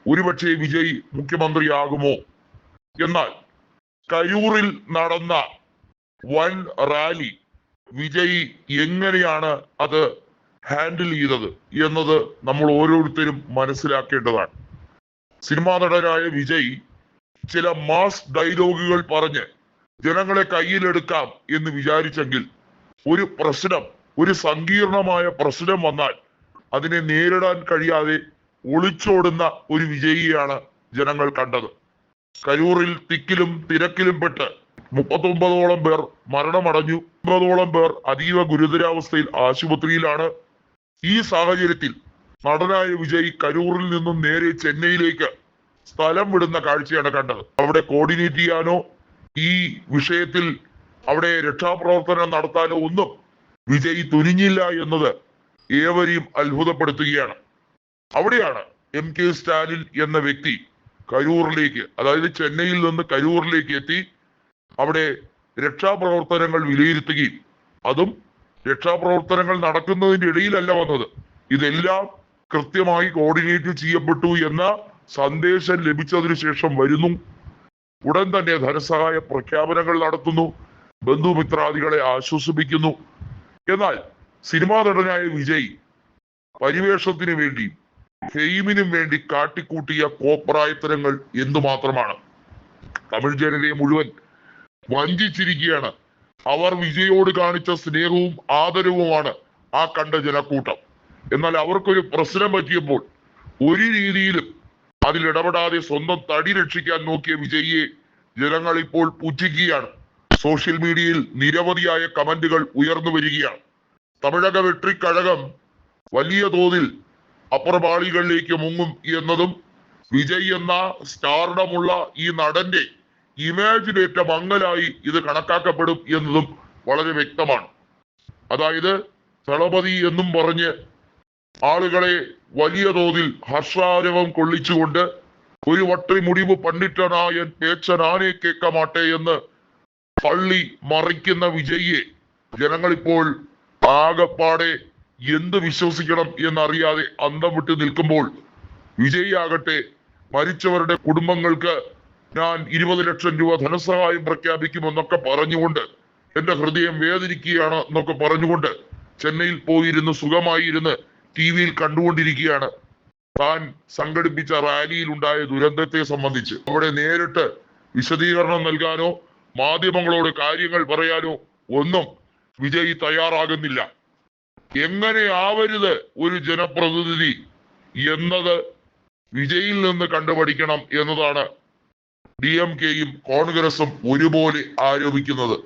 ഒരുപക്ഷെ വിജയ് മുഖ്യമന്ത്രിയാകുമോ. എന്നാൽ കരൂരിൽ നടന്ന വൻ റാലി വിജയ് എങ്ങനെയാണ് അത് ഹാൻഡിൽ ചെയ്തത് എന്നത് നമ്മൾ ഓരോരുത്തരും മനസ്സിലാക്കേണ്ടതാണ്. സിനിമാ നടനായ വിജയ് ചില മാസ് ഡയലോഗുകൾ പറഞ്ഞ് ജനങ്ങളെ കയ്യിലെടുക്കാം എന്ന് വിചാരിച്ചെങ്കിൽ ഒരു സങ്കീർണമായ പ്രശ്നം വന്നാൽ അതിനെ നേരിടാൻ കഴിയാതെ ഒളിച്ചോടുന്ന ഒരു വിജയിയാണ് ജനങ്ങൾ കണ്ടത്. കരൂരിൽ തിക്കിലും തിരക്കിലും പെട്ട് 39ഓളം പേർ മരണമടഞ്ഞു, 50ഓളം പേർ അതീവ ഗുരുതരാവസ്ഥയിൽ ആശുപത്രിയിലാണ്. ഈ സാഹചര്യത്തിൽ നടനായ വിജയ് കരൂരിൽ നിന്നും നേരെ ചെന്നൈയിലേക്ക് സ്ഥലം വിടുന്ന കാഴ്ചയാണ് കണ്ടത്. അവിടെ കോർഡിനേറ്റ് ചെയ്യാനോ ഈ വിഷയത്തിൽ അവിടെ രക്ഷാപ്രവർത്തനം നടത്താനോ ഒന്നും വിജയ് തുനിഞ്ഞില്ല എന്നത് ഏവരെയും അത്ഭുതപ്പെടുത്തുകയാണ്. അവിടെയാണ് MK സ്റ്റാലിൻ എന്ന വ്യക്തി കരൂരിലേക്ക്, അതായത് ചെന്നൈയിൽ നിന്ന് കരൂരിലേക്ക് എത്തി അവിടെ രക്ഷാപ്രവർത്തനങ്ങൾ വിലയിരുത്തുകയും, അതും രക്ഷാപ്രവർത്തനങ്ങൾ നടക്കുന്നതിന്റെ ഇടയിലല്ല വന്നത്, ഇതെല്ലാം കൃത്യമായി കോർഡിനേറ്റ് ചെയ്യപ്പെട്ടു എന്ന സന്ദേശം ലഭിച്ചതിനു ശേഷം വരുന്നു. ഉടൻ തന്നെ ധനസഹായ പ്രഖ്യാപനങ്ങൾ നടത്തുന്നു, ബന്ധുമിത്രാദികളെ ആശ്വസിപ്പിക്കുന്നു. എന്നാൽ സിനിമാ നടനായ വിജയ് പരിവേഷത്തിന് വേണ്ടി, ഫെയിമിനും വേണ്ടി കാട്ടിക്കൂട്ടിയ കോപ്രായത്തരങ്ങൾ എന്തുമാത്രമാണ്. തമിഴ് ജനതയെ മുഴുവൻ വഞ്ചിച്ചിരിക്കുകയാണ്. അവർ വിജയോട് കാണിച്ച സ്നേഹവും ആദരവുമാണ് ആ കണ്ട ജനക്കൂട്ടം. എന്നാൽ അവർക്കൊരു പ്രശ്നം പറ്റിയപ്പോൾ ഒരു രീതിയിലും അതിൽ ഇടപെടാതെ സ്വന്തം തടി രക്ഷിക്കാൻ നോക്കിയ വിജയിയെ ജനങ്ങൾ ഇപ്പോൾ പുച്ഛിക്കുകയാണ്. സോഷ്യൽ മീഡിയയിൽ നിരവധിയായ കമന്റുകൾ ഉയർന്നു വരികയാണ്. തമിഴക വെട്രിക്കഴകം വലിയ തോതിൽ അപ്രപാളികളിലേക്ക് മുങ്ങും എന്നതും വിജയ് എന്ന സ്റ്റാർഡമുള്ള ഈ നടന്റെ ഇമേജിനേറ്റ മങ്ങലായി ഇത് കണക്കാക്കപ്പെടും എന്നതും വളരെ വ്യക്തമാണ്. അതായത് ദളപതി എന്നും പറഞ്ഞ് ആളുകളെ വലിയ തോതിൽ ഹർഷാരവം കൊള്ളിച്ചുകൊണ്ട് ഒരു വട്ടി മുടിവ് പണ്ഡിറ്റനായൻ പേച്ചനാനെ കേക്കമാട്ടെ എന്ന് പള്ളി മറിക്കുന്ന വിജയിയെ ജനങ്ങളിപ്പോൾ ആകപ്പാടെ എന്ത് വിശ്വസിക്കണം എന്നറിയാതെ അന്തം വിട്ട് നിൽക്കുമ്പോൾ, വിജയ് ആകട്ടെ മരിച്ചവരുടെ കുടുംബങ്ങൾക്ക് ഞാൻ 20 ലക്ഷം രൂപ ധനസഹായം പ്രഖ്യാപിക്കുമെന്നൊക്കെ പറഞ്ഞുകൊണ്ട്, എന്റെ ഹൃദയം വേദനിക്കുകയാണ് എന്നൊക്കെ പറഞ്ഞുകൊണ്ട് ചെന്നൈയിൽ പോയിരുന്ന് സുഖമായിരുന്ന് TV-യിൽ കണ്ടുകൊണ്ടിരിക്കുകയാണ് താൻ സംഘടിപ്പിച്ച റാലിയിൽ ഉണ്ടായ ദുരന്തത്തെ സംബന്ധിച്ച്. അവിടെ നേരിട്ട് വിശദീകരണം നൽകാനോ മാധ്യമങ്ങളോട് കാര്യങ്ങൾ പറയാനോ ഒന്നും വിജയ് തയ്യാറാകുന്നില്ല. എങ്ങനെ ആവരുത് ഒരു ജനപ്രതിനിധി എന്നത് വിജയിൽ നിന്ന് കണ്ടുപഠിക്കണം എന്നതാണ് DMK-യും കോൺഗ്രസും ഒരുപോലെ ആരോപിക്കുന്നത്.